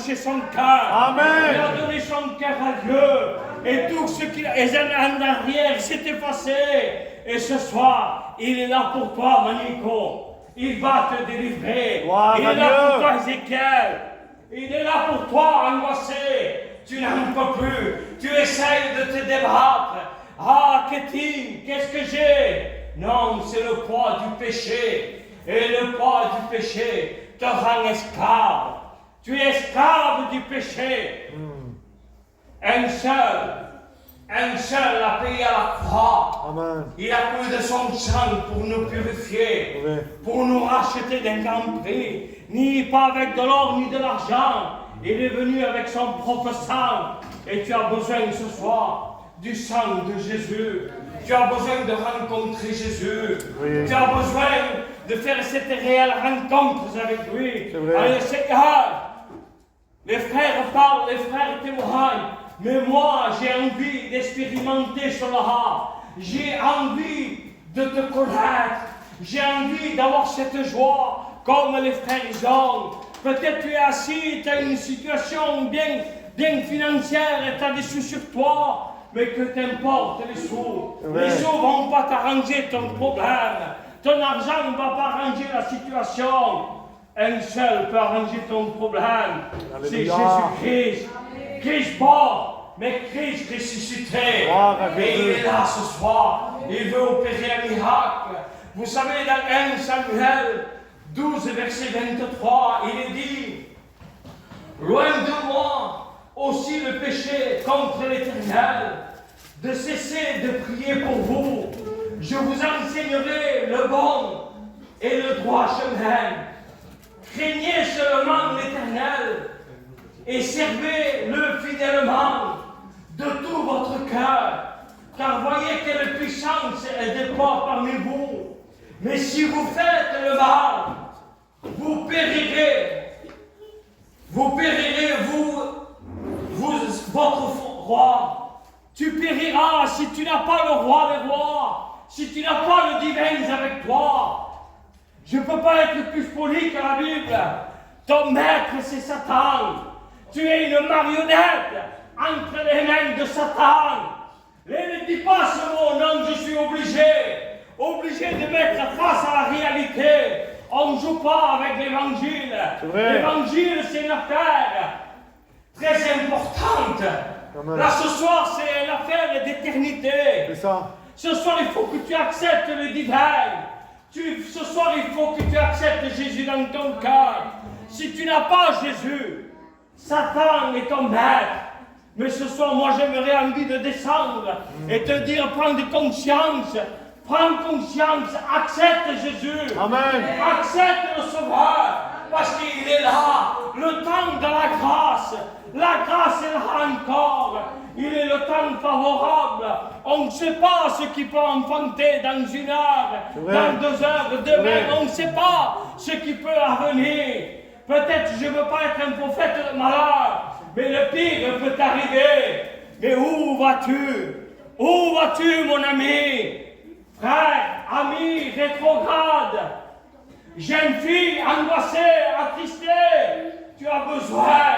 touché son cœur. Amen. Il a donné son cœur à Dieu. Et tout ce qu'il a en arrière s'est effacé. Et ce soir, il est là pour toi, Manico. Il va te délivrer. Gloire il à est là Dieu. pour toi, Ézéchiel. Il est là pour toi, angoissé. Tu n'en peux plus. Tu essayes de te débattre. Ah, qu'est-ce que j'ai? Non, c'est le poids du péché. Et le poids du péché te rend esclave. Tu es esclave du péché. Un seul a payé à la croix. Amen. Il a pris de son sang pour nous purifier, Oui. pour nous racheter d'un grand prix. Ni pas avec de l'or ni de l'argent. Il est venu avec son propre sang. Et tu as besoin ce soir du sang de Jésus. Tu as besoin de rencontrer Jésus. Oui. Tu as besoin de faire cette réelle rencontre avec lui. C'est vrai. Allez, Seigneur, les frères parlent, les frères témoignent. Mais moi, j'ai envie d'expérimenter cela. J'ai envie de te connaître. J'ai envie d'avoir cette joie comme les frères ils ont. Peut-être tu es assis, tu as une situation bien financière et tu as des sous sur toi. Mais que t'importe les sous. Ouais. Les sous ne vont pas t'arranger ton problème. Ton argent ne va pas arranger la situation. Un seul peut arranger ton problème. C'est Alléluia. Jésus-Christ. Christ mort, mais Christ ressuscité. Gloire à Et Jésus. il est là ce soir. Il veut opérer un miracle. Vous savez, dans 1 Samuel 12, verset 23, il est dit: loin de moi aussi le péché contre l'Éternel, de cesser de prier pour vous. Je vous enseignerai le bon et le droit chemin. Craignez seulement l'Éternel et servez-le fidèlement de tout votre cœur. Car voyez quelle puissance elle déploie parmi vous. Mais si vous faites le mal, vous périrez. Vous périrez, votre roi. Tu périras si tu n'as pas le roi des rois, si tu n'as pas le divin avec toi. Je ne peux pas être plus poli que la Bible. Ton maître, c'est Satan. Tu es une marionnette entre les mains de Satan. Et ne dis pas ce mot, non, je suis obligé de mettre face à la réalité. On ne joue pas avec l'évangile. L'évangile, c'est une affaire très importante. Amen. Là, ce soir, c'est l'affaire d'éternité. C'est ça. Ce soir, il faut que tu acceptes le divin. Ce soir, il faut que tu acceptes Jésus dans ton cœur. Si tu n'as pas Jésus, Satan est ton maître. Mais ce soir, moi, j'aimerais envie de descendre et te dire, prends conscience. Prends conscience, accepte Jésus. Amen. Accepte le Sauveur, parce qu'il est là. Le temps de la grâce est là encore. Il est le temps favorable. On ne sait pas ce qui peut enfanter dans 1 heure, dans 2 heures, demain. On ne sait pas ce qui peut advenir. Peut-être je ne veux pas être un prophète de malheur, mais le pire peut arriver. Mais où vas-tu? Où vas-tu, mon ami? Frère, ami, rétrograde, jeune fille, angoissée, attristée, tu as besoin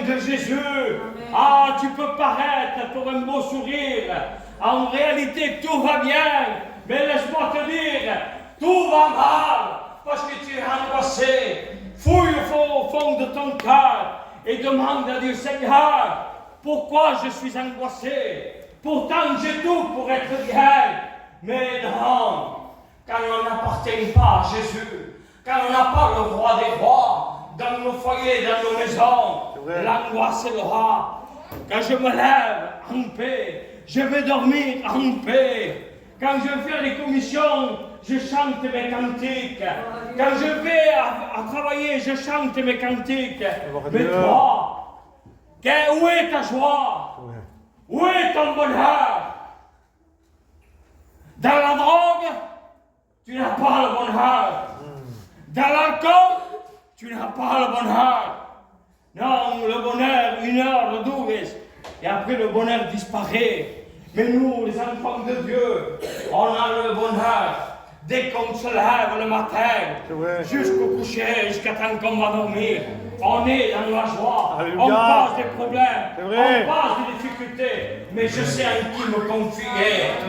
de Jésus. Amen. Ah, tu peux paraître pour un beau sourire. En réalité, tout va bien. Mais laisse-moi te dire, tout va mal parce que tu es angoissé. Fouille au fond de ton cœur et demande à Dieu, Seigneur, pourquoi je suis angoissé? Pourtant, j'ai tout pour être bien. Mais non, quand on n'appartient pas à Jésus, quand on n'a pas le roi des rois dans nos foyers, dans nos maisons, l'angoisse est là. Quand je me lève en paix, je vais dormir en paix. Quand je fais les commissions, je chante mes cantiques. Quand je vais à travailler, je chante mes cantiques. Mais toi, où est ta joie? Où est ton bonheur? Dans la drogue, tu n'as pas le bonheur. Dans l'alcool, tu n'as pas le bonheur. Non, le bonheur, 1 heure, 12, et après le bonheur disparaît. Mais nous, les enfants de Dieu, on a le bonheur dès qu'on se lève le matin, jusqu'au coucher, jusqu'à temps qu'on va dormir. On est dans la joie, Alléluia. on passe des problèmes, vrai. on passe des difficultés, mais je sais en qui me confier.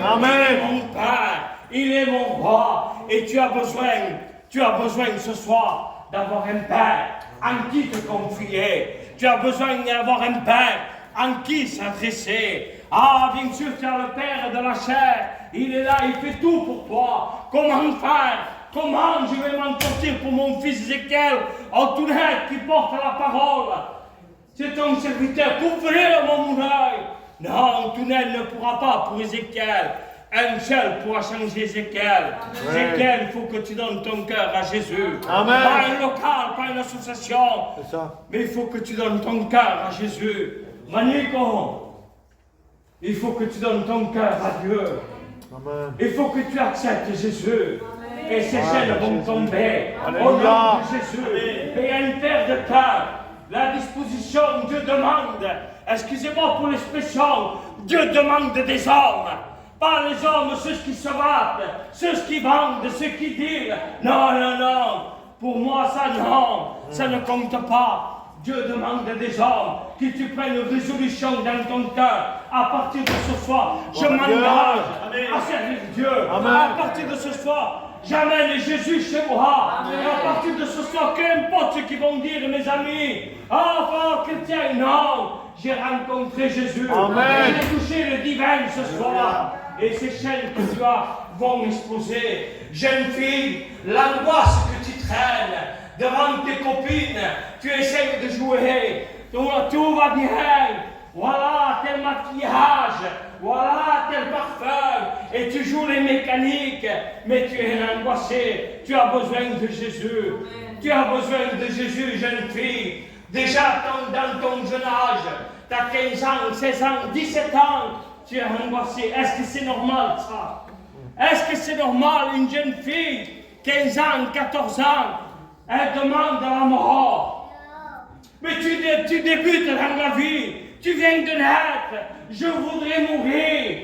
Amen. Il est mon Père, il est mon roi, et tu as besoin ce soir d'avoir un Père en qui te confier. Tu as besoin d'avoir un Père en qui s'adresser. Ah, bien sûr, tu as le Père de la chair, il est là, il fait tout pour toi. Comment faire? Comment je vais m'en sortir pour mon fils Ézéchiel, Antoinette qui porte la parole? C'est ton serviteur, couvrez mon œil. Non, Antoinette ne pourra pas pour Ézéchiel. Un seul pourra changer Ézéchiel. Ézéchiel, il faut que tu donnes ton cœur à Jésus. Amen. Pas un local, pas une association. C'est ça. Mais il faut que tu donnes ton cœur à Jésus. Manico, il faut que tu donnes ton cœur à Dieu. Amen. Il faut que tu acceptes Jésus. Et ces chaînes vont tomber. Alléluia. Au nom de Jésus. Et un père de cœur. La disposition, Dieu demande. Excusez-moi pour l'expression. Dieu demande des hommes. Pas les hommes, ceux qui se battent, ceux qui vendent, ceux qui disent. Non, non, non. Pour moi, ça non. Ça ne compte pas. Dieu demande des hommes que tu prennes une résolution dans ton cœur. À partir de ce soir, je m'engage à servir Dieu. Amen. À partir de ce soir, j'amène Jésus chez moi. Amen. Et à partir de ce soir, qu'importe ce qu'ils vont dire, mes amis. Ah, frère chrétien, non. J'ai rencontré Jésus. Amen. J'ai touché le divin ce soir. Et ces chaînes que tu as vont exploser. Jeune fille, l'angoisse que tu traînes devant tes copines, tu essaies de jouer, tout va bien, voilà tel maquillage, voilà tel parfum, et tu joues les mécaniques, mais tu es angoissé, tu as besoin de Jésus, tu as besoin de Jésus, jeune fille, déjà dans ton jeune âge, tu as 15 ans, 16 ans, 17 ans, tu es angoissé, est-ce que c'est normal ça? Est-ce que c'est normal une jeune fille, 15 ans, 14 ans, elle demande à la mort. Mais tu débutes dans la vie. Tu viens de naître. Je voudrais mourir.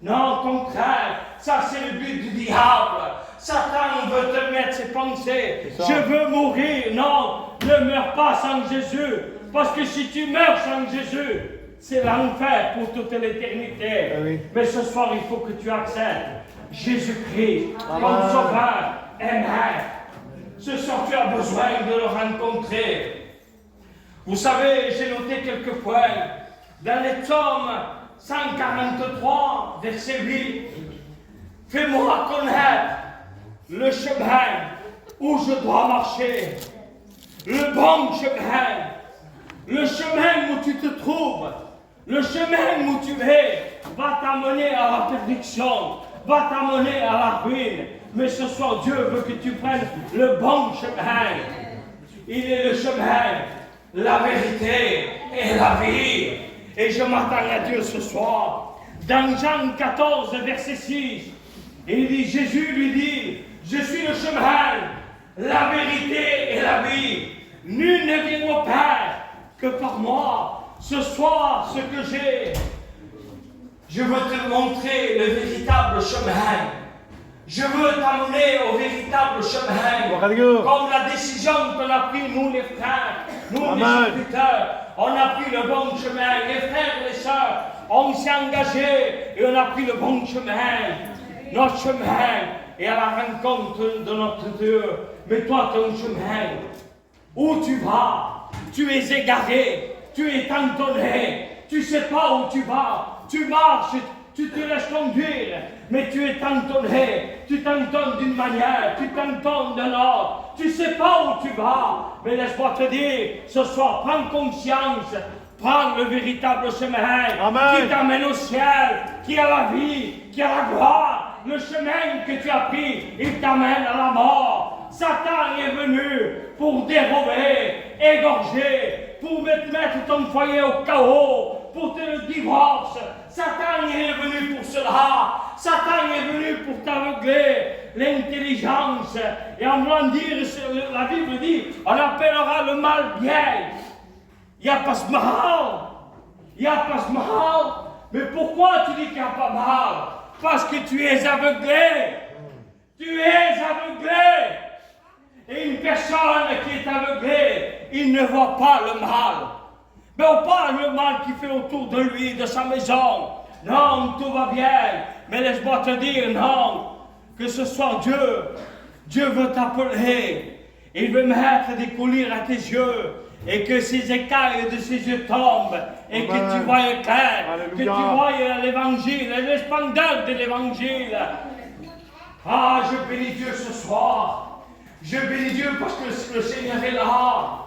Non, au contraire. Ça, c'est le but du diable. Satan veut te mettre ses pensées. Je veux mourir. Non, ne meurs pas sans Jésus. Parce que si tu meurs sans Jésus, c'est l'enfer pour toute l'éternité. Oui. Mais ce soir, il faut que tu acceptes Jésus-Christ comme sauveur et maître. Ce soir, tu as besoin de le rencontrer. Vous savez, j'ai noté quelques points. Dans les psaumes 143, verset 8, fais-moi connaître le chemin où je dois marcher, le bon chemin, le chemin où tu te trouves, le chemin où tu es, va t'amener à la perdition, va t'amener à la ruine. Mais ce soir, Dieu veut que tu prennes le bon chemin. Il est le chemin, la vérité et la vie. Et je m'attends à Dieu ce soir. Dans Jean 14, verset 6, il dit, Jésus lui dit, je suis le chemin, la vérité et la vie. Nul ne vient au Père que par moi. Ce soir, ce que j'ai, je veux te montrer le véritable chemin. Je veux t'amener au véritable chemin. Comme la décision qu'on a prise, nous les frères, nous les serviteurs, on a pris le bon chemin. Les frères et les sœurs, on s'est engagés et on a pris le bon chemin. Notre chemin est à la rencontre de notre Dieu. Mais toi, ton chemin, où tu vas? Tu es égaré, tu es entonné, tu ne sais pas où tu vas, tu marches, tu te laisses conduire, mais tu es entonné, tu t'entonnes d'une manière, tu t'entonnes d'un autre, tu ne sais pas où tu vas, mais laisse-moi te dire, ce soir, prends conscience, prends le véritable chemin qui t'amène au ciel, qui a la vie, qui a la gloire. Le chemin que tu as pris, il t'amène à la mort. Satan est venu pour dérober, égorger, pour mettre ton foyer au chaos, pour te le divorce. Satan est venu pour cela. Satan est venu pour t'aveugler l'intelligence. Et en voulant dire, la Bible dit, on appellera le mal bien. Il n'y a pas ce mal. Il n'y a pas ce mal. Mais pourquoi tu dis qu'il n'y a pas mal? Parce que tu es aveuglé. Tu es aveuglé. Et une personne qui est aveuglée, il ne voit pas le mal. Mais on parle le mal qui fait autour de lui, de sa maison. Non, tout va bien. Mais laisse-moi te dire, non, que ce soit Dieu veut t'appeler. Il veut mettre des colliers à tes yeux. Et que ces écailles de ses yeux tombent. Et que tu vois clair. Que tu vois l'évangile, le splendeur de l'évangile. Ah, je bénis Dieu ce soir. Je bénis Dieu parce que le Seigneur est là.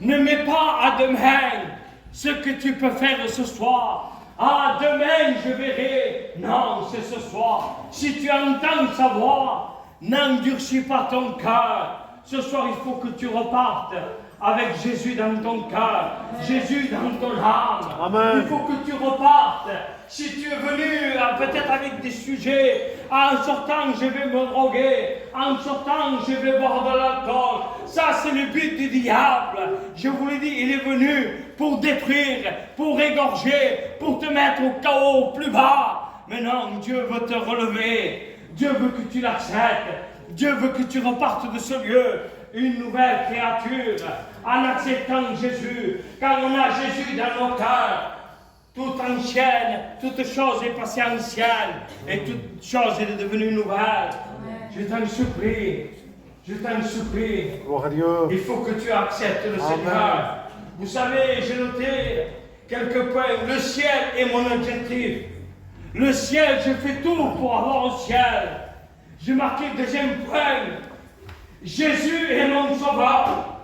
Ne mets pas à demain ce que tu peux faire ce soir. Ah, demain je verrai. Non, c'est ce soir. Si tu entends sa voix, n'endurcis pas ton cœur. Ce soir, il faut que tu repartes avec Jésus dans ton cœur, Jésus dans ton âme. Amen. Il faut que tu repartes. Si tu es venu peut-être avec des sujets, en sortant je vais me droguer, en sortant je vais boire de l'alcool, ça c'est le but du diable. Je vous l'ai dit, il est venu pour détruire, pour égorger, pour te mettre au chaos, au plus bas. Mais non, Dieu veut te relever, Dieu veut que tu l'acceptes, Dieu veut que tu repartes de ce lieu une nouvelle créature en acceptant Jésus, car on a Jésus dans nos cœurs. Tout ancienne, toute chose est passée ancienne et toute chose est devenue nouvelle. Je t'en supplie, je t'en supplie. Gloire à Dieu. Il faut que tu acceptes le Seigneur. Vous savez, j'ai noté quelques points. Le ciel est mon objectif. Le ciel, je fais tout pour avoir le ciel. J'ai marqué le deuxième point. Jésus est mon sauveur.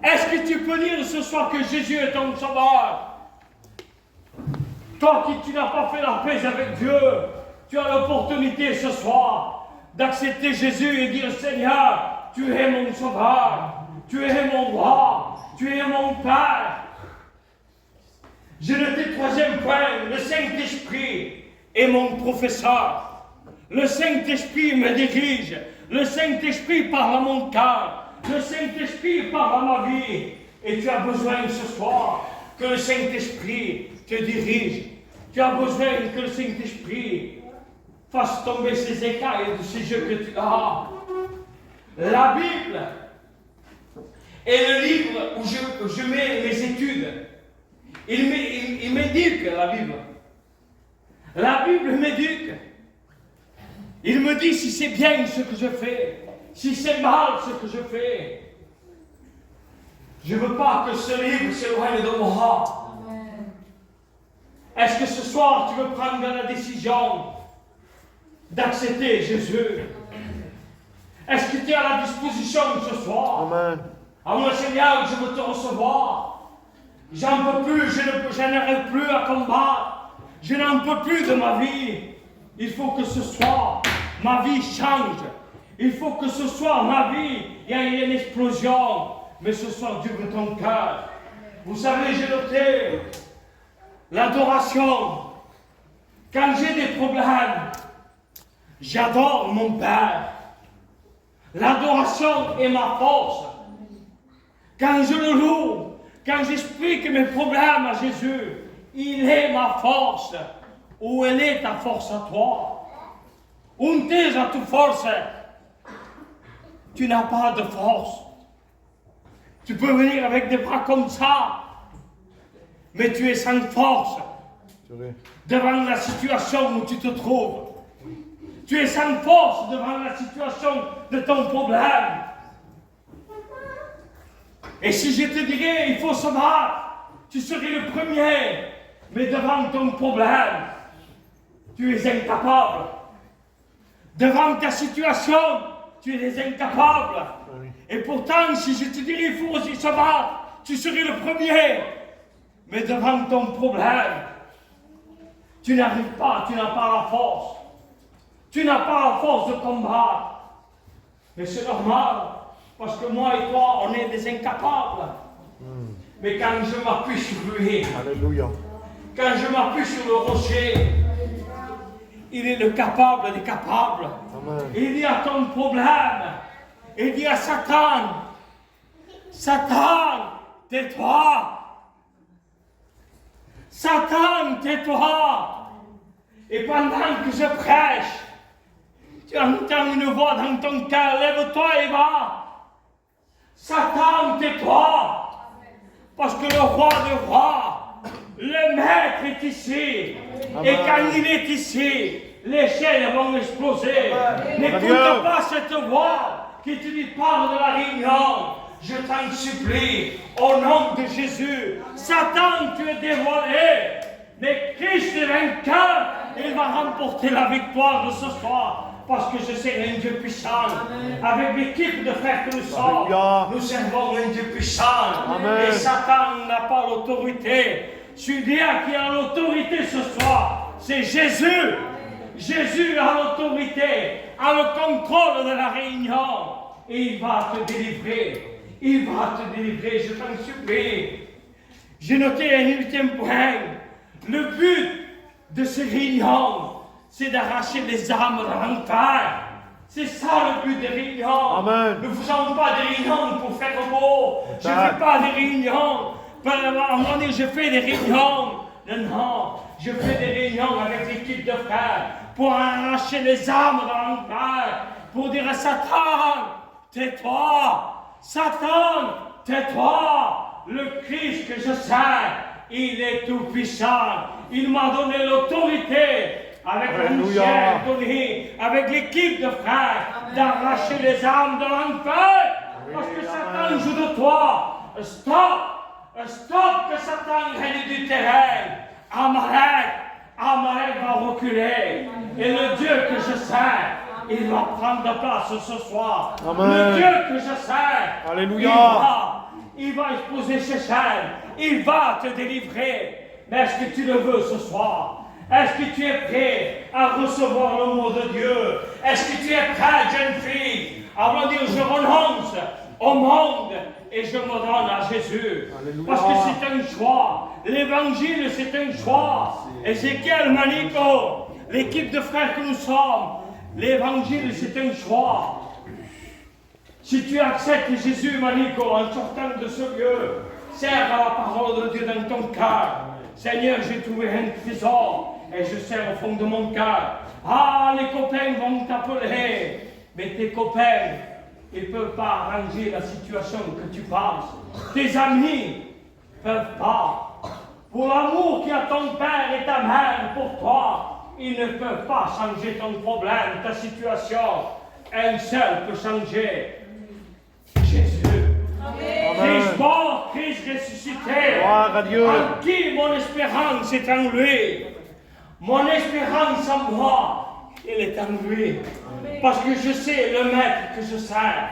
Est-ce que tu peux dire ce soir que Jésus est ton sauveur? Toi qui tu n'as pas fait la paix avec Dieu, tu as l'opportunité ce soir d'accepter Jésus et dire Seigneur, tu es mon sauveur, tu es mon roi, tu es mon Père. J'ai noté troisième point, le Saint-Esprit est mon professeur. Le Saint-Esprit me dirige. Le Saint-Esprit parle à mon cœur. Le Saint-Esprit parle à ma vie. Et tu as besoin ce soir que le Saint-Esprit te dirige. Tu as besoin que le Saint-Esprit fasse tomber ces écailles de ces yeux que tu as. La Bible est le livre où je mets mes études. Il m'éduque, la Bible. La Bible m'éduque. Il me dit si c'est bien ce que je fais, si c'est mal ce que je fais. Je ne veux pas que ce livre s'éloigne de moi. Est-ce que ce soir tu veux prendre la décision d'accepter Jésus? Est-ce que tu es à la disposition ce soir? Amen. Ah mon Seigneur, je veux te recevoir. J'en peux plus, je n'arrive plus à combattre. Je n'en peux plus de ma vie. Il faut que ce soir, ma vie change. Il faut que ce soir, ma vie, il y ait une explosion. Mais ce soir, Dieu veut ton cœur. Vous savez, j'ai noté l'adoration. Quand j'ai des problèmes, j'adore mon Père. L'adoration est ma force. Quand je le loue, quand j'explique mes problèmes à Jésus, il est ma force. Où elle est ta force à toi? Où est ta force? Tu n'as pas de force. Tu peux venir avec des bras comme ça, mais tu es sans force devant la situation où tu te trouves. Tu es sans force devant la situation de ton problème. Et si je te dirais, il faut se battre, tu serais le premier, mais devant ton problème, tu es incapable. Devant ta situation, tu es incapable. Et pourtant, si je te dirais, il faut aussi se battre, tu serais le premier. Mais devant ton problème, tu n'arrives pas, tu n'as pas la force. Tu n'as pas la force de combattre. Mais c'est normal, parce que moi et toi, on est des incapables. Mais quand je m'appuie sur lui, Alléluia. quand je m'appuie sur le rocher, il est le capable des capables. Amen. Il dit à ton problème, il dit à Satan, Satan, tais-toi. Satan, tais-toi. Et pendant que je prêche, Tu entends une voix dans ton cœur, lève-toi et va. Satan, tais-toi. Parce que le roi des rois, le maître est ici. Amen. Et quand il est ici, les chaînes vont exploser. N'écoute pas cette voix qui te dit parle de la réunion. Je t'en supplie, au nom de Jésus. Satan, tu es dévoilé. Mais Christ est vainqueur. Il va remporter la victoire de ce soir. Parce que je sais un Dieu puissant. Amen. Avec l'équipe de frères que nous sommes, nous servons un Dieu puissant. Amen. Et Satan n'a pas l'autorité. Celui qui a l'autorité ce soir, c'est Jésus. Jésus a l'autorité, a le contrôle de la réunion. Et il va te délivrer. Il va te délivrer, je t'en supplie. J'ai noté un ultime point. Le but de ces réunions, c'est d'arracher les âmes de l'enfer. C'est ça le but des réunions. Amen. Ne faisons pas des réunions pour faire beau. Je ne fais pas des réunions. À un moment donné, je fais des réunions. Non, je fais des réunions avec l'équipe de frères pour arracher les âmes de l'enfer. Pour dire à Satan, tais-toi. Satan, tais-toi. Le Christ que je sers, il est tout puissant. Il m'a donné l'autorité. Avec la chair donnée, avec l'équipe de frères, d'arracher les âmes de l'enfer. Parce que Satan joue de toi. Stop que Satan règne du terrain. Amalek va reculer. Et le Dieu que je sers, il va prendre place ce soir. Amen. Le Dieu que je sers, alléluia. Il va exposer ses chaînes. Il va te délivrer. Mais est-ce que tu le veux ce soir? Est-ce que tu es prêt à recevoir le mot de Dieu? Est-ce que tu es prête, jeune fille, à dire je renonce au monde et je me donne à Jésus? Alléluia. Parce que c'est un choix. L'évangile, c'est un choix. Ézéchiel, Manico, l'équipe de frères que nous sommes, l'évangile, c'est un choix. Si tu acceptes Jésus, Manico, en sortant de ce lieu, serre à la parole de Dieu dans ton cœur. Seigneur, j'ai trouvé un trésor et je sers au fond de mon cœur. Ah, les copains vont t'appeler, mais tes copains, ils ne peuvent pas arranger la situation que tu passes. Tes amis ne peuvent pas. Pour l'amour qu'il y a ton père et ta mère pour toi, ils ne peuvent pas changer ton problème, ta situation. Un seul peut changer. Jésus. Christ mort, Christ ressuscité. En qui mon espérance est en lui. Mon espérance en moi, elle est en lui. Parce que je sais le maître que je sers.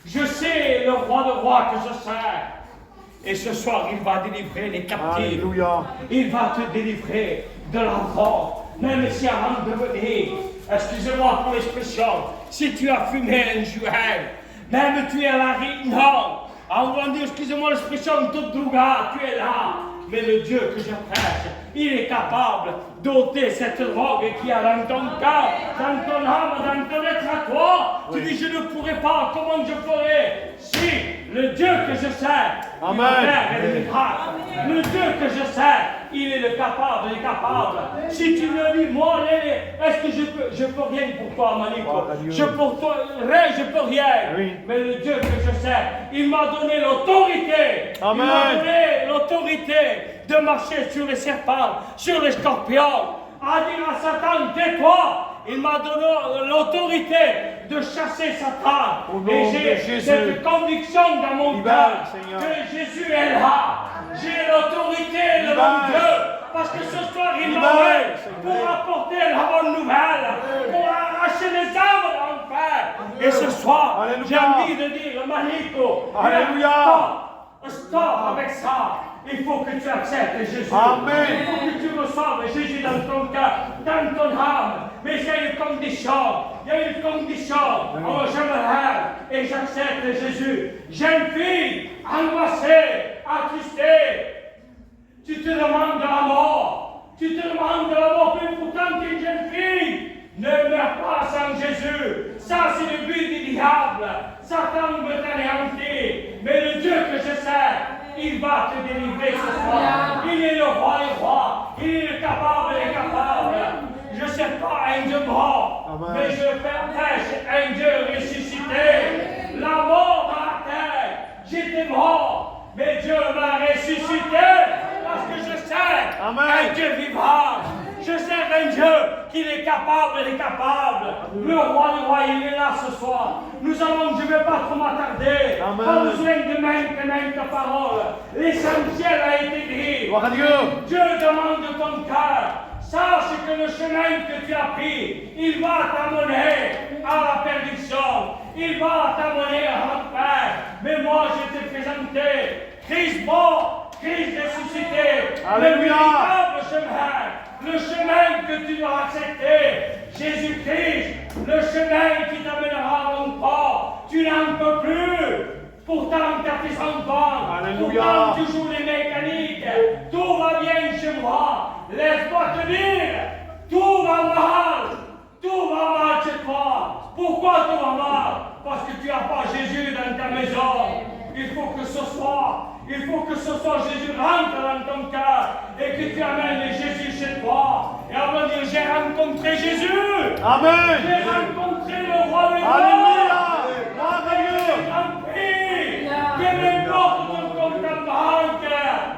Je sais le roi de rois que je sers. Et ce soir, il va délivrer les captifs. Alléluia. Il va te délivrer de la mort. Même si avant de venir, excusez-moi pour l'expression, si tu as fumé un joint, même tu es à la réunion, on va dire, excusez-moi l'expression, toute droga, tu es là. Mais le Dieu que je prêche, il est capable d'ôter cette drogue qui a dans ton cœur, dans ton âme, dans ton être à toi. Oui. Tu dis, je ne pourrai pas, comment je ferai? Si le Dieu que je sers, le Dieu que je sers, il est le capable, il est capable. Si tu me dis, moi, est-ce que je peux rien pour toi, Manico? Je peux rien. Oui. Mais le Dieu que je sers, il m'a donné l'autorité. Il m'a donné l'autorité de marcher sur les serpents, sur les scorpions, à dire à Satan, tais-toi. Il m'a donné l'autorité de chasser Satan. Et j'ai cette conviction dans mon cœur que Jésus est là. J'ai l'autorité devant Dieu. Parce que ce soir, il m'a mis pour apporter la bonne nouvelle, pour arracher les âmes de l'enfer. Et ce soir, j'ai envie de dire, Manico, stop avec ça. Il faut que tu acceptes Jésus. Amen. Il faut que tu reçoives Jésus dans ton cœur, dans ton âme. Mais il y a une condition. Il y a une condition. Alors je me lève et j'accepte Jésus. Jeune fille, angoissée, attristée. Tu te demandes de la mort. Tu te demandes de la mort. Mais pourtant tu es une jeune fille. Ne meurs pas sans Jésus. Ça c'est le but du diable. Satan veut t'anéantir. Mais le Dieu que je sers, il va te délivrer ce soir. Il est le roi des rois. Il est capable, il est capable. Je ne sais pas un Dieu mort. Amen. Mais je prêche un Dieu ressuscité. La mort dans la terre, j'étais mort, mais Dieu m'a ressuscité parce que je sers un Dieu vivant. Je sers un Dieu qui est capable, il est capable. Le roi, il est là ce soir. Nous allons, je ne vais pas trop m'attarder. Amen. Pas besoin de même parole. L'essentiel a été dit. Gloire à Dieu. Dieu demande de ton cœur. Sache que le chemin que tu as pris, il va t'amener à la perdition. Il va t'amener à l'enfer. Mais moi, je t'ai présenté Christ mort, Christ ressuscité. Alléluia. Le véritable chemin. Le chemin que tu dois accepter. Jésus-Christ, le chemin qui t'amènera à ton corps. Tu n'en peux plus. Pourtant, tu as tes enfants. Alléluia. Pourtant, tu joues les mécaniques. Tout va bien chez moi. Laisse-moi te dire, tout va mal. Tout va mal chez toi. Pourquoi tout va mal? Parce que tu n'as pas Jésus dans ta maison. Il faut que ce soit Jésus rentre dans ton cœur et que tu amènes Jésus chez toi. Et on va dire, j'ai rencontré Jésus. Amen. J'ai rencontré le roi des rois. Alléluia. Gloire à Dieu. Que n'importe ton compte en banque,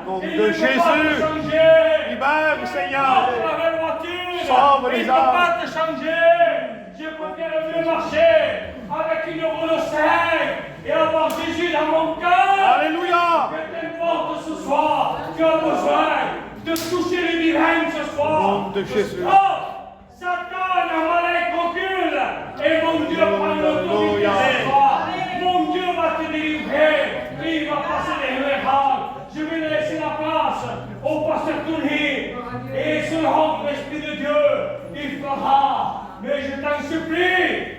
Nom il de ne peut pas Jésus. te changer. Libère, Seigneur. Porte la voiture, Sauve il les ne peut âmes. pas te changer. Je préfère mieux marcher avec une roue de 5 et avoir Jésus dans mon cœur. Alléluia. Que n'importe ce soir, tu as besoin de toucher le divin ce soir. Nom de Jésus. Oh, Satan, Amalek recule et mon Dieu prend l'autorité ce soir. Mon Dieu va te délivrer. Il va passer des miracles. Je vais laisser la place au pasteur Tony. Et selon l'Esprit de Dieu, il fera. Mais je t'en supplie.